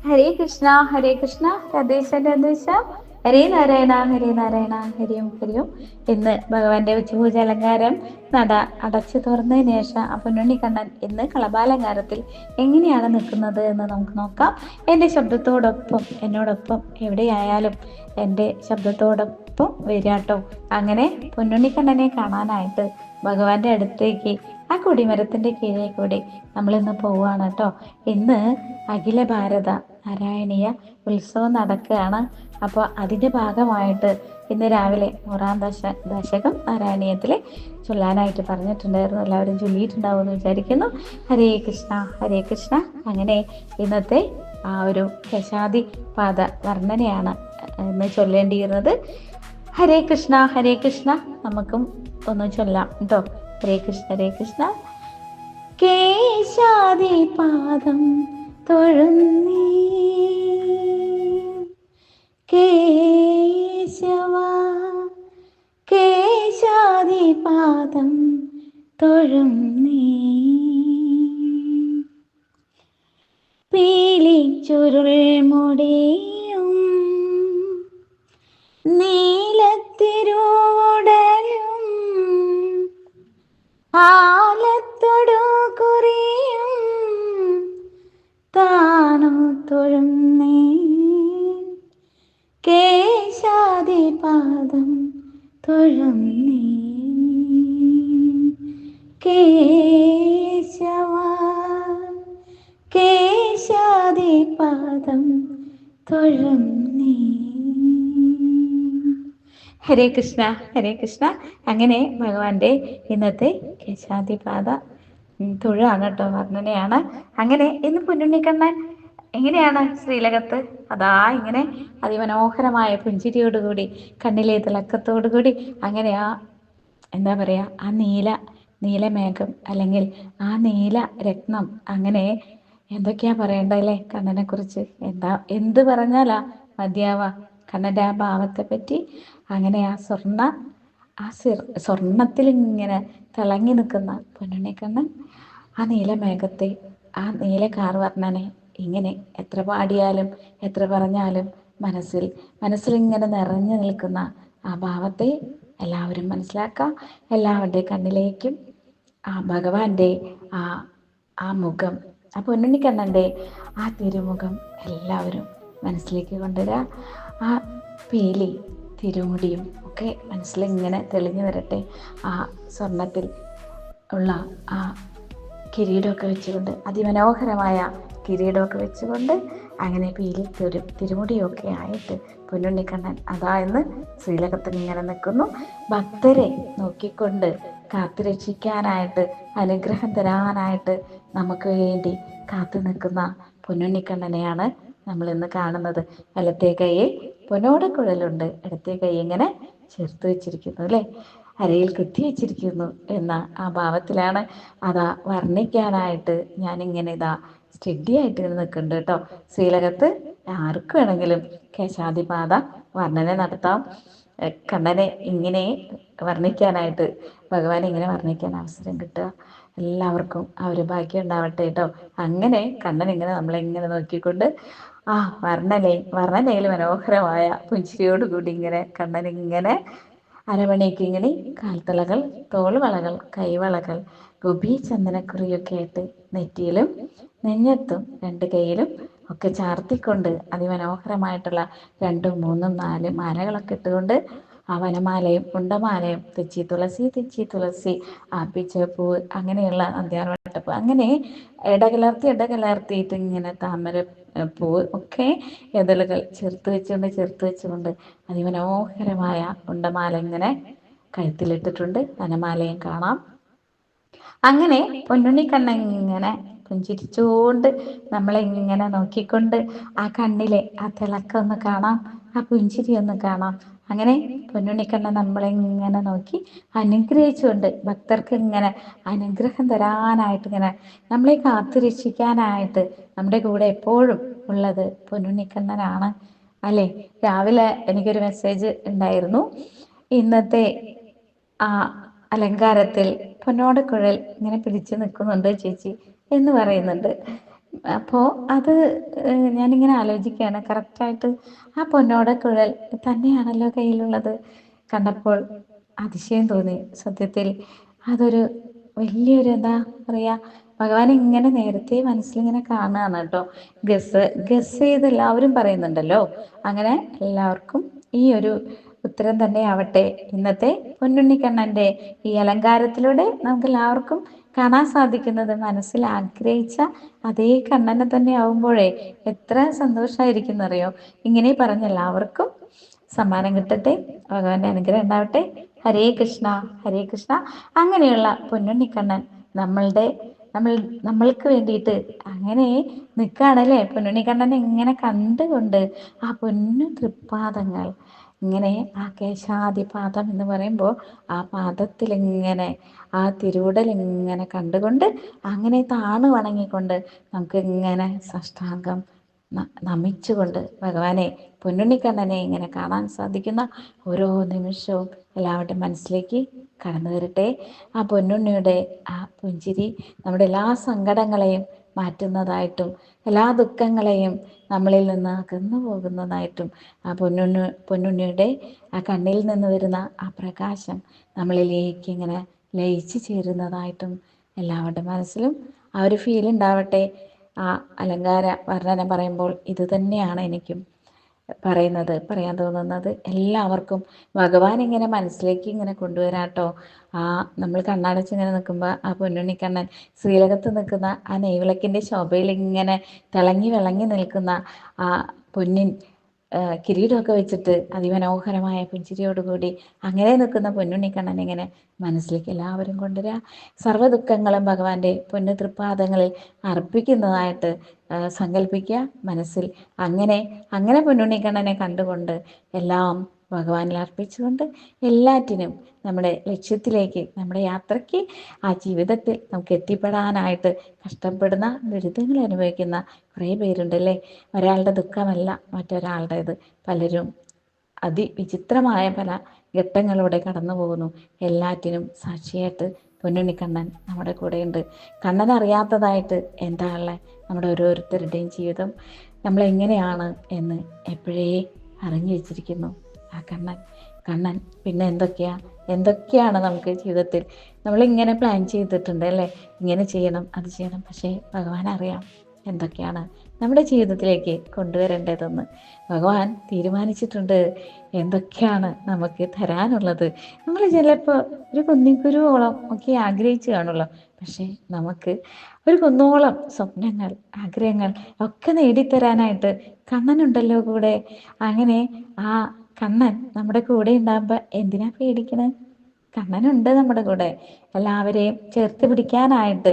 ഹരേ കൃഷ്ണ, രാധേശ രാധേശ. ഹരേ നാരായണ ഹരേ നാരായണ, ഹരിയും ഹരിയും. ഇന്ന് ഭഗവാന്റെ ഉച്ചപൂജ അലങ്കാരം നട അടച്ചു തുറന്നതിന് ശേഷം ആ പൊന്നുണ്ണിക്കണ്ണൻ ഇന്ന് കളഭാലങ്കാരത്തിൽ എങ്ങനെയാണ് നിൽക്കുന്നത് എന്ന് നമുക്ക് നോക്കാം. എൻ്റെ ശബ്ദത്തോടൊപ്പം എന്നോടൊപ്പം എവിടെയായാലും എൻ്റെ ശബ്ദത്തോടൊപ്പം വരാട്ടോ. അങ്ങനെ പൊന്നുണ്ണിക്കണ്ണനെ കാണാനായിട്ട് ഭഗവാന്റെ അടുത്തേക്ക് ആ കൊടിമരത്തിൻ്റെ കീഴേ കൂടി നമ്മളിന്ന് പോവുകയാണ് കേട്ടോ. ഇന്ന് അഖില ഭാരത നാരായണീയ ഉത്സവം നടക്കുകയാണ്. അപ്പോൾ അതിൻ്റെ ഭാഗമായിട്ട് ഇന്ന് രാവിലെ നൂറാം ദശകം നാരായണീയത്തിൽ ചൊല്ലാനായിട്ട് പറഞ്ഞിട്ടുണ്ടായിരുന്നു. എല്ലാവരും ചൊല്ലിയിട്ടുണ്ടാവുമെന്ന് വിചാരിക്കുന്നു. ഹരേ കൃഷ്ണ ഹരേ കൃഷ്ണ. അങ്ങനെ ഇന്നത്തെ ആ ഒരു കേശാദി പാദ വർണ്ണനയാണ് ഇന്ന് ചൊല്ലേണ്ടിയിരുന്നത്. ഹരേ കൃഷ്ണ. നമുക്കും ഒന്ന് ചൊല്ലാം കേട്ടോ. ഹരേ കൃഷ്ണ. കേശാദി പാദം തൊഴുന്നീ കേശവ, കേശാദി പാദം തൊഴുന്നീ. പീലി ചുരുൾ മുടിയും നീലത്തിരുവുടലും ആലത്തൊടു കുറിയും താണു തൊഴുന്നേ. കേശാദി പാദം തൊഴുന്നേ. കേശവ, കേശാദി പാദം തൊഴുന്നേ. ഹരേ കൃഷ്ണ. അങ്ങനെ ഭഗവാന്റെ ഇന്നത്തെ കേശാദിപാദ തൊഴാണ് കേട്ടോ, വർണ്ണനയാണ്. അങ്ങനെ ഇന്ന് പൊന്നുണ്ണിക്കണ്ണൻ എങ്ങനെയാണ് ശ്രീലകത്ത് അതാ ഇങ്ങനെ അതിമനോഹരമായ പുഞ്ചിരിയോടുകൂടി കണ്ണിലെ തിളക്കത്തോടുകൂടി അങ്ങനെ ആ എന്താ പറയുക, ആ നീലമേഘം അല്ലെങ്കിൽ ആ നീല രത്നം, അങ്ങനെ എന്തൊക്കെയാ പറയണ്ടല്ലേ കണ്ണനെ കുറിച്ച്. എന്ത് പറഞ്ഞാലാ മതിയാവാ കണ്ണൻ്റെ ആ ഭാവത്തെ പറ്റി. അങ്ങനെ ആ സ്വർണത്തിൽ ഇങ്ങനെ തിളങ്ങി നിൽക്കുന്ന പൊന്നുണ്ണിക്കണ്ണൻ ആ നീലമേഘത്തെ, ആ നീല കാർവർണ്ണനെ ഇങ്ങനെ എത്ര പാടിയാലും എത്ര പറഞ്ഞാലും മനസ്സിൽ ഇങ്ങനെ നിറഞ്ഞു നിൽക്കുന്ന ആ ഭാവത്തെ എല്ലാവരും മനസ്സിലാക്കാം. എല്ലാവരുടെ കണ്ണിലേക്കും ആ ഭഗവാന്റെ ആ മുഖം, ആ പൊന്നുണ്ണിക്കണ്ണൻ്റെ ആ തിരുമുഖം എല്ലാവരും മനസ്സിലേക്ക് കൊണ്ടുവരിക. ആ പീലി തിരുമുടിയും ഒക്കെ മനസ്സിലിങ്ങനെ തെളിഞ്ഞു വരട്ടെ. ആ സ്വർണത്തിൽ ഉള്ള ആ കിരീടമൊക്കെ വെച്ചുകൊണ്ട്, അതിമനോഹരമായ കിരീടമൊക്കെ വെച്ചുകൊണ്ട് അങ്ങനെ പീലി തിരുമുടിയൊക്കെ ആയിട്ട് പൊന്നുണ്ണിക്കണ്ണൻ അതാ ഇന്ന് ശ്രീലകത്തിൽ ഇങ്ങനെ നിൽക്കുന്നു. ഭക്തരെ നോക്കിക്കൊണ്ട് കാത്തുരക്ഷിക്കാനായിട്ട്, അനുഗ്രഹം തരാനായിട്ട് നമുക്ക് വേണ്ടി കാത്തു നിൽക്കുന്ന പൊന്നുണ്ണിക്കണ്ണനെയാണ് നമ്മൾ ഇന്ന് കാണുന്നത്. വലത്തെ കൈയിൽ പൊന്നോട കുഴലുണ്ട്, ഇടത്തെ കൈ ഇങ്ങനെ ചേർത്ത് വെച്ചിരിക്കുന്നു അല്ലേ, അരയിൽ കുത്തി വെച്ചിരിക്കുന്നു എന്ന ആ ഭാവത്തിലാണ് അതാ വർണ്ണിക്കാനായിട്ട് ഞാനിങ്ങനെ ഇതാ സ്റ്റഡി ആയിട്ട് നിൽക്കുന്നുണ്ട് കേട്ടോ. ശ്രീലകത്ത് ആർക്ക് വേണമെങ്കിലും കേശാദിപാദ വർണ്ണന നടത്താം. കണ്ണനെ ഇങ്ങനെ വർണ്ണിക്കാനായിട്ട്, ഭഗവാനെ ഇങ്ങനെ വർണ്ണിക്കാൻ അവസരം കിട്ടുക എല്ലാവർക്കും ആ ഒരു ഭാഗ്യം ഉണ്ടാവട്ടെ കേട്ടോ. അങ്ങനെ കണ്ണൻ ഇങ്ങനെ നമ്മളെങ്ങനെ നോക്കിക്കൊണ്ട് ആ വർണ്ണനയിൽ മനോഹരമായ പുഞ്ചിരിയോടുകൂടി ഇങ്ങനെ കണ്ണൻ ഇങ്ങനെ അരമണിക്ക് ഇങ്ങനെ കാൽത്തളകൾ, തോൾവളകൾ, കൈവളകൾ, ഗോപി ചന്ദനക്കുറിയൊക്കെ ആയിട്ട് നെറ്റിയിലും നെഞ്ഞത്തും രണ്ട് കൈയിലും ഒക്കെ ചാർത്തിക്കൊണ്ട് അതിമനോഹരമായിട്ടുള്ള 2, 3, 4 മാലകളൊക്കെ ഇട്ടുകൊണ്ട് ആ വനമാലയും ഉണ്ടമാലയും തെച്ചി തുളസി ആപ്പിച്ചപ്പൂവ്, അങ്ങനെയുള്ള അന്ത്യാർവട്ടപ്പൂ, അങ്ങനെ ഇടകലർത്തിയിട്ട് ഇങ്ങനെ താമര പൂവ് ഒക്കെ എതളുകൾ ചേർത്ത് വെച്ചുകൊണ്ട് അതിമനോഹരമായ ഉണ്ടമാല ഇങ്ങനെ കഴുത്തിലിട്ടിട്ടുണ്ട്. വനമാലയും കാണാം. അങ്ങനെ പൊന്നുണ്ണിക്കണ്ണൻ ഇങ്ങനെ പുഞ്ചിരിച്ചുകൊണ്ട് നമ്മളിങ്ങനെ നോക്കിക്കൊണ്ട് ആ കണ്ണിലെ ആ തിളക്കം ഒന്ന് കാണാം, ആ പുഞ്ചിരി ഒന്ന് കാണാം. അങ്ങനെ പൊന്നുണ്ണിക്കണ്ണൻ നമ്മളിങ്ങനെ നോക്കി അനുഗ്രഹിച്ചുകൊണ്ട് ഭക്തർക്ക് ഇങ്ങനെ അനുഗ്രഹം തരാനായിട്ട്, ഇങ്ങനെ നമ്മളെ കാത്തു രക്ഷിക്കാനായിട്ട് നമ്മുടെ കൂടെ എപ്പോഴും ഉള്ളത് പൊന്നുണ്ണിക്കണ്ണനാണ് അല്ലേ. രാവിലെ എനിക്കൊരു മെസ്സേജ് ഉണ്ടായിരുന്നു, ഇന്നത്തെ ആ അലങ്കാരത്തിൽ പൊന്നോടക്കുഴൽ ഇങ്ങനെ പിടിച്ചു നിൽക്കുന്നുണ്ട് ചേച്ചി എന്ന് പറയുന്നുണ്ട്. അപ്പോൾ അത് ഞാനിങ്ങനെ ആലോചിക്കുകയാണ് കറക്റ്റായിട്ട് ആ പൊന്നോട കുഴൽ തന്നെയാണല്ലോ കയ്യിലുള്ളത്. കണ്ടപ്പോൾ അതിശയം തോന്നി. സത്യത്തിൽ അതൊരു വലിയൊരു എന്താ പറയാ, ഭഗവാൻ ഇങ്ങനെ നേരത്തെ മനസ്സിലിങ്ങനെ കാണുകയാണ് കേട്ടോ. ഗസ് ചെയ്ത് എല്ലാവരും പറയുന്നുണ്ടല്ലോ. അങ്ങനെ എല്ലാവർക്കും ഈ ഒരു ഉത്തരം തന്നെ ആവട്ടെ ഇന്നത്തെ പൊന്നുണ്ണിക്കണ്ണന്റെ ഈ അലങ്കാരത്തിലൂടെ നമുക്ക് എല്ലാവർക്കും കാണാൻ സാധിക്കുന്നത്. മനസ്സിൽ ആഗ്രഹിച്ച അതേ കണ്ണനെ തന്നെ ആവുമ്പോഴേ എത്ര സന്തോഷമായിരിക്കും. ഇങ്ങനെ പറഞ്ഞ എല്ലാവർക്കും സമ്മാനം കിട്ടട്ടെ, ഭഗവാന്റെ അനുഗ്രഹം ഉണ്ടാവട്ടെ. ഹരേ കൃഷ്ണ, ഹരേ കൃഷ്ണ. അങ്ങനെയുള്ള പൊന്നുണ്ണിക്കണ്ണൻ നമ്മളുടെ നമ്മൾ നമ്മൾക്ക് വേണ്ടിയിട്ട് അങ്ങനെ നിൽക്കുകയാണല്ലേ. പൊന്നുണ്ണിക്കണ്ണനെ ഇങ്ങനെ കണ്ടുകൊണ്ട് ആ പൊന്നു തൃപ്പാദങ്ങൾ ഇങ്ങനെ, ആ കേശാദിപാദം എന്ന് പറയുമ്പോൾ ആ പാദത്തിൽ ഇങ്ങനെ ആ തിരുവുടൽ ഇങ്ങനെ കണ്ടുകൊണ്ട് അങ്ങനെ താണു വണങ്ങിക്കൊണ്ട് നമുക്ക് ഇങ്ങനെ സാഷ്ടാംഗം നമിച്ചുകൊണ്ട് ഭഗവാനെ, പൊന്നുണ്ണിക്കണ്ണനെ ഇങ്ങനെ കാണാൻ സാധിക്കുന്ന ഓരോ നിമിഷവും എല്ലാവരുടെയും മനസ്സിലേക്ക് കടന്നു വരട്ടെ. ആ പൊന്നുണ്ണിയുടെ ആ പുഞ്ചിരി നമ്മുടെ എല്ലാ സങ്കടങ്ങളെയും മാറ്റുന്നതായിട്ടും എല്ലാ ദുഃഖങ്ങളെയും നമ്മളിൽ നിന്ന് അകന്നു പോകുന്നതായിട്ടും ആ പൊന്നുണ്ണിയുടെ ആ കണ്ണിൽ നിന്ന് വരുന്ന ആ പ്രകാശം നമ്മളിലേക്ക് ഇങ്ങനെ ലയിച്ചു ചേരുന്നതായിട്ടും എല്ലാവരുടെ മനസ്സിലും ആ ഒരു ഫീൽ ഉണ്ടാവട്ടെ. ആ അലങ്കാര വർണ്ണന പറയുമ്പോൾ ഇത് തന്നെയാണ് എനിക്കും പറയാൻ തോന്നുന്നത്. എല്ലാവർക്കും ഭഗവാൻ ഇങ്ങനെ മനസ്സിലേക്ക് ഇങ്ങനെ കൊണ്ടുവരാട്ടോ. ആ നമ്മൾ കണ്ണടച്ച് ഇങ്ങനെ നിൽക്കുമ്പോൾ ആ പൊന്നുണ്ണിക്കണ്ണൻ ശ്രീലകത്ത് നിൽക്കുന്ന ആ നെയ്വിളക്കിൻ്റെ ശോഭയിൽ ഇങ്ങനെ തിളങ്ങി വിളങ്ങി നിൽക്കുന്ന ആ പൊന്നിൻ കിരീടമൊക്കെ വെച്ചിട്ട് അതിമനോഹരമായ പുഞ്ചിരിയോടുകൂടി അങ്ങനെ നിൽക്കുന്ന പൊന്നുണ്ണിക്കണ്ണൻ ഇങ്ങനെ മനസ്സിലേക്ക് എല്ലാവരും കൊണ്ടുവരിക. സർവ്വ ദുഃഖങ്ങളും ഭഗവാന്റെ പൊന്നു തൃപ്പാദങ്ങളിൽ അർപ്പിക്കുന്നതായിട്ട് സങ്കല്പിക്കുക മനസ്സിൽ. അങ്ങനെ പൊന്നുണ്ണിക്കണ്ണനെ കണ്ടുകൊണ്ട് എല്ലാം ഭഗവാനിൽ അർപ്പിച്ചുകൊണ്ട് എല്ലാറ്റിനും നമ്മുടെ ലക്ഷ്യത്തിലേക്ക്, നമ്മുടെ യാത്രയ്ക്ക്, ആ ജീവിതത്തിൽ നമുക്ക് എത്തിപ്പെടാനായിട്ട് കഷ്ടപ്പെടുന്ന, ദുരിതങ്ങൾ അനുഭവിക്കുന്ന കുറേ പേരുണ്ടല്ലേ. ഒരാളുടെ ദുഃഖമല്ല മറ്റൊരാളുടേത്. പലരും അതിവിചിത്രമായ പല ഘട്ടങ്ങളിലൂടെ കടന്നു പോകുന്നു. എല്ലാറ്റിനും സാക്ഷിയായിട്ട് പൊന്നുണ്ണിക്കണ്ണൻ നമ്മുടെ കൂടെയുണ്ട്. കണ്ണൻ അറിയാത്തതായിട്ട് എന്താ ഉള്ളത്? നമ്മുടെ ഓരോരുത്തരുടെയും ജീവിതം നമ്മളെങ്ങനെയാണ് എന്ന് എപ്പോഴേ അറിഞ്ഞു വെച്ചിരിക്കുന്നു ആ കണ്ണൻ. പിന്നെ എന്തൊക്കെയാണ് നമുക്ക് ജീവിതത്തിൽ നമ്മളിങ്ങനെ പ്ലാൻ ചെയ്തിട്ടുണ്ട് അല്ലേ, ഇങ്ങനെ ചെയ്യണം അത് ചെയ്യണം. പക്ഷേ ഭഗവാൻ അറിയാം എന്തൊക്കെയാണ് നമ്മുടെ ജീവിതത്തിലേക്ക് കൊണ്ടുവരേണ്ടതെന്ന്. ഭഗവാൻ തീരുമാനിച്ചിട്ടുണ്ട് എന്തൊക്കെയാണ് നമുക്ക് തരാനുള്ളത്. നമ്മൾ ചിലപ്പോൾ ഒരു കുന്നിക്കുരുവോളം ഒക്കെ ആഗ്രഹിച്ചു കാണുള്ളൂ. പക്ഷേ നമുക്ക് ഒരു കുന്നോളം സ്വപ്നങ്ങൾ, ആഗ്രഹങ്ങൾ ഒക്കെ നേടിത്തരാനായിട്ട് കണ്ണനുണ്ടല്ലോ കൂടെ. അങ്ങനെ ആ കണ്ണൻ നമ്മുടെ കൂടെ ഉണ്ടാകുമ്പോൾ എന്തിനാ പേടിക്കണേ? കണ്ണനുണ്ട് നമ്മുടെ കൂടെ. എല്ലാവരെയും ചേർത്ത് പിടിക്കാനായിട്ട്,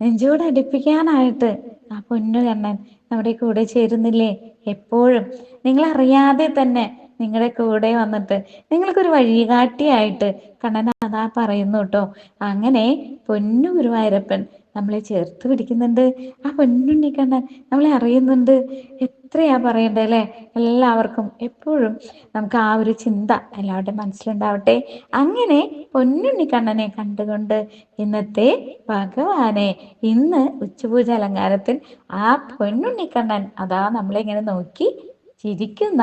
നെഞ്ചോട് അടുപ്പിക്കാനായിട്ട് ആ പൊന്നു കണ്ണൻ നമ്മുടെ കൂടെ ചേരുന്നില്ലേ എപ്പോഴും? നിങ്ങളറിയാതെ തന്നെ നിങ്ങളുടെ കൂടെ വന്നിട്ട് നിങ്ങൾക്കൊരു വഴികാട്ടിയായിട്ട് കണ്ണൻ അതാ പറയുന്നു കേട്ടോ. അങ്ങനെ പൊന്നു ഗുരുവായൂരപ്പൻ നമ്മളെ ചേർത്ത് പിടിക്കുന്നുണ്ട്. ആ പൊന്നുണ്ണിക്കണ്ണൻ നമ്മളെ അറിയുന്നുണ്ട്. എത്രയാ പറയണ്ടേ അല്ലേ? എല്ലാവർക്കും എപ്പോഴും നമുക്ക് ആ ഒരു ചിന്ത എല്ലാവരുടെയും മനസ്സിലുണ്ടാവട്ടെ. അങ്ങനെ പൊന്നുണ്ണിക്കണ്ണനെ കണ്ടുകൊണ്ട് ഇന്നത്തെ ഭഗവാനെ, ഇന്ന് ഉച്ചപൂജ അലങ്കാരത്തിൽ ആ പൊന്നുണ്ണിക്കണ്ണൻ അതാ നമ്മളെ ഇങ്ങനെ നോക്കി ചിരിക്കുന്ന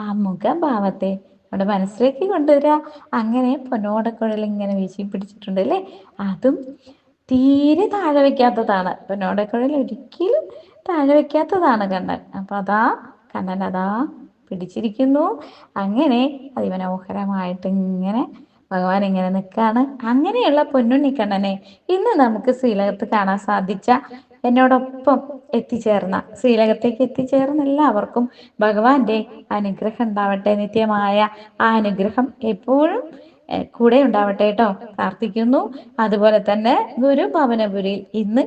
ആ മുഖഭാവത്തെ നമ്മുടെ മനസ്സിലേക്ക് കൊണ്ടുവരിക. അങ്ങനെ പൊന്നോടക്കുഴൽ ഇങ്ങനെ വീശി പിടിച്ചിട്ടുണ്ട് അല്ലേ. അതും തീരെ താഴെ വയ്ക്കാത്തതാണ്. പൊന്നോടക്കുഴൽ ഒരിക്കലും താഴെ വയ്ക്കാത്തതാണ് കണ്ണൻ. അപ്പൊ കണ്ണൻ അതാ പിടിച്ചിരിക്കുന്നു. അങ്ങനെ അതിമനോഹരമായിട്ട് ഇങ്ങനെ ഭഗവാൻ ഇങ്ങനെ നിൽക്കാണ്. അങ്ങനെയുള്ള പൊന്നുണ്ണിക്കണ്ണനെ ഇന്ന് നമുക്ക് ശ്രീലകത്ത് കാണാൻ സാധിച്ച, എന്നോടൊപ്പം ശ്രീലകത്തേക്ക് എത്തിച്ചേർന്ന എല്ലാവർക്കും ഭഗവാന്റെ അനുഗ്രഹം ഉണ്ടാവട്ടെ. നിത്യമായ ആ അനുഗ്രഹം എപ്പോഴും കൂടെ ഉണ്ടാവട്ടെ കേട്ടോ, പ്രാർത്ഥിക്കുന്നു. അതുപോലെ തന്നെ ഗുരുഭവനപുരിയിൽ ഇന്ന്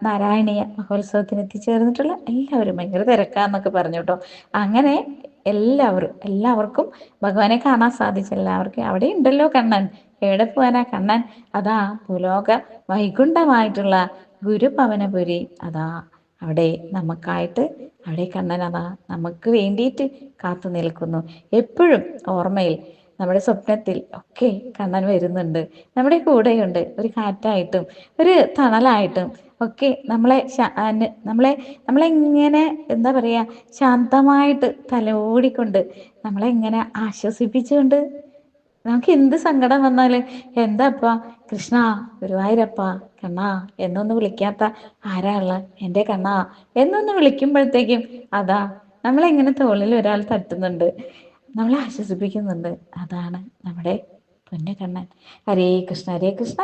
നാരായണീയ മഹോത്സവത്തിന് എത്തിച്ചേർന്നിട്ടുള്ള എല്ലാവരും ഭയങ്കര തിരക്കാന്നൊക്കെ പറഞ്ഞു കേട്ടോ. അങ്ങനെ എല്ലാവർക്കും ഭഗവാനെ കാണാൻ സാധിച്ച എല്ലാവർക്കും അവിടെ ഉണ്ടല്ലോ കണ്ണൻ. എവിടെ പോവാനാ കണ്ണൻ? അതാ ഭൂലോക വൈകുണ്ഠമായിട്ടുള്ള ഗുരുഭവനപുരി അതാ അവിടെ നമുക്കായിട്ട്, അവിടെ കണ്ണൻ അതാ നമുക്ക് വേണ്ടിയിട്ട് കാത്തു നിൽക്കുന്നു. എപ്പോഴും ഓർമ്മയിൽ, നമ്മുടെ സ്വപ്നത്തിൽ ഒക്കെ കണ്ണൻ വരുന്നുണ്ട്, നമ്മുടെ കൂടെയുണ്ട്. ഒരു കാറ്റായിട്ടും ഒരു തണലായിട്ടും ഒക്കെ നമ്മളെ ഇങ്ങനെ എന്താ പറയാ ശാന്തമായിട്ട് തലോടിക്കൊണ്ട് നമ്മളെ ഇങ്ങനെ ആശ്വസിപ്പിച്ചുകൊണ്ട് നമുക്ക് എന്ത് സങ്കടം വന്നാലും എന്താപ്പാ കൃഷ്ണ ഗുരുവായൂരപ്പ കണ്ണാ എന്നൊന്ന് വിളിക്കാത്ത ആരാ ഉള്ള എൻ്റെ കണ്ണാ എന്നൊന്ന് വിളിക്കുമ്പോഴത്തേക്കും അതാ നമ്മളെ ഇങ്ങനെ തോളിൽ ഒരാൾ തട്ടുന്നുണ്ട്, നമ്മളെ ആശ്വസിപ്പിക്കുന്നുണ്ട്. അതാണ് നമ്മുടെ പൊന്നുകണ്ണൻ. ഹരേ കൃഷ്ണ ഹരേ കൃഷ്ണ.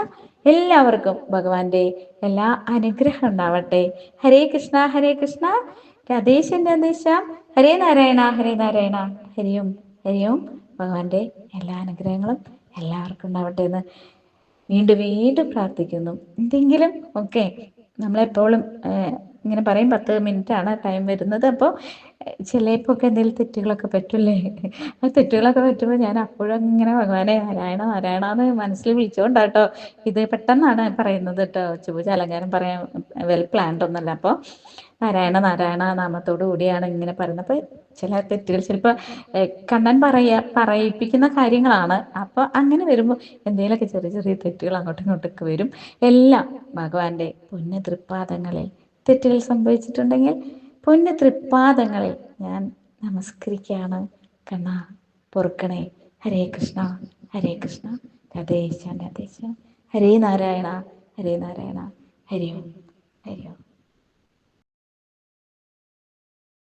എല്ലാവർക്കും ഭഗവാന്റെ എല്ലാ അനുഗ്രഹം ഉണ്ടാവട്ടെ. ഹരേ കൃഷ്ണ ഹരേ കൃഷ്ണ. രാധേശ്യാം രാധേശ്യാം. ഹരേ നാരായണ ഹരേ നാരായണ. ഹരിയും ഹരിയും. ഭഗവാന്റെ എല്ലാ അനുഗ്രഹങ്ങളും എല്ലാവർക്കും ഉണ്ടാവട്ടെ എന്ന് വീണ്ടും വീണ്ടും പ്രാർത്ഥിക്കുന്നു. എന്തെങ്കിലും ഒക്കെ നമ്മളെപ്പോഴും ഇങ്ങനെ പറയും 10 മിനിറ്റാണ് ടൈം വരുന്നത്. അപ്പോൾ ചിലപ്പോൾ ഒക്കെ എന്തെങ്കിലും തെറ്റുകളൊക്കെ പറ്റൂലേ, ആ തെറ്റുകളൊക്കെ പറ്റുമ്പോൾ ഞാൻ അപ്പോഴും ഇങ്ങനെ ഭഗവാനെ നാരായണ നാരായണ എന്ന് മനസ്സിൽ വിളിച്ചുകൊണ്ടാട്ടോ ഇത് പെട്ടെന്നാണ് പറയുന്നത് കേട്ടോ. പൂജ അലങ്കാരം പറയാൻ വെൽ പ്ലാൻഡ് ഒന്നല്ല. അപ്പോൾ നാരായണ നാരായണ നാമത്തോടു കൂടിയാണ് ഇങ്ങനെ പറയുന്നത്. അപ്പോൾ ചില തെറ്റുകൾ ചിലപ്പോൾ കണ്ണൻ പറയിപ്പിക്കുന്ന കാര്യങ്ങളാണ്. അപ്പോൾ അങ്ങനെ വരുമ്പോൾ എന്തെങ്കിലുമൊക്കെ ചെറിയ ചെറിയ തെറ്റുകൾ അങ്ങോട്ടും ഇങ്ങോട്ടൊക്കെ വരും. എല്ലാം ഭഗവാന്റെ പുണ്യ തൃപ്പാദങ്ങളിൽ തെറ്റുകൾ സംഭവിച്ചിട്ടുണ്ടെങ്കിൽ പുണ്യ തൃപ്പാദങ്ങളിൽ ഞാൻ നമസ്കരിക്കുകയാണ്. കണ്ണാ പൊറുക്കണേ. ഹരേ കൃഷ്ണ ഹരേ കൃഷ്ണ. രാധേശ്യാം രാധേശ്യാം. ഹരേ നാരായണ ഹരേ നാരായണ. ഹരി ഓം ഹരി ഓം.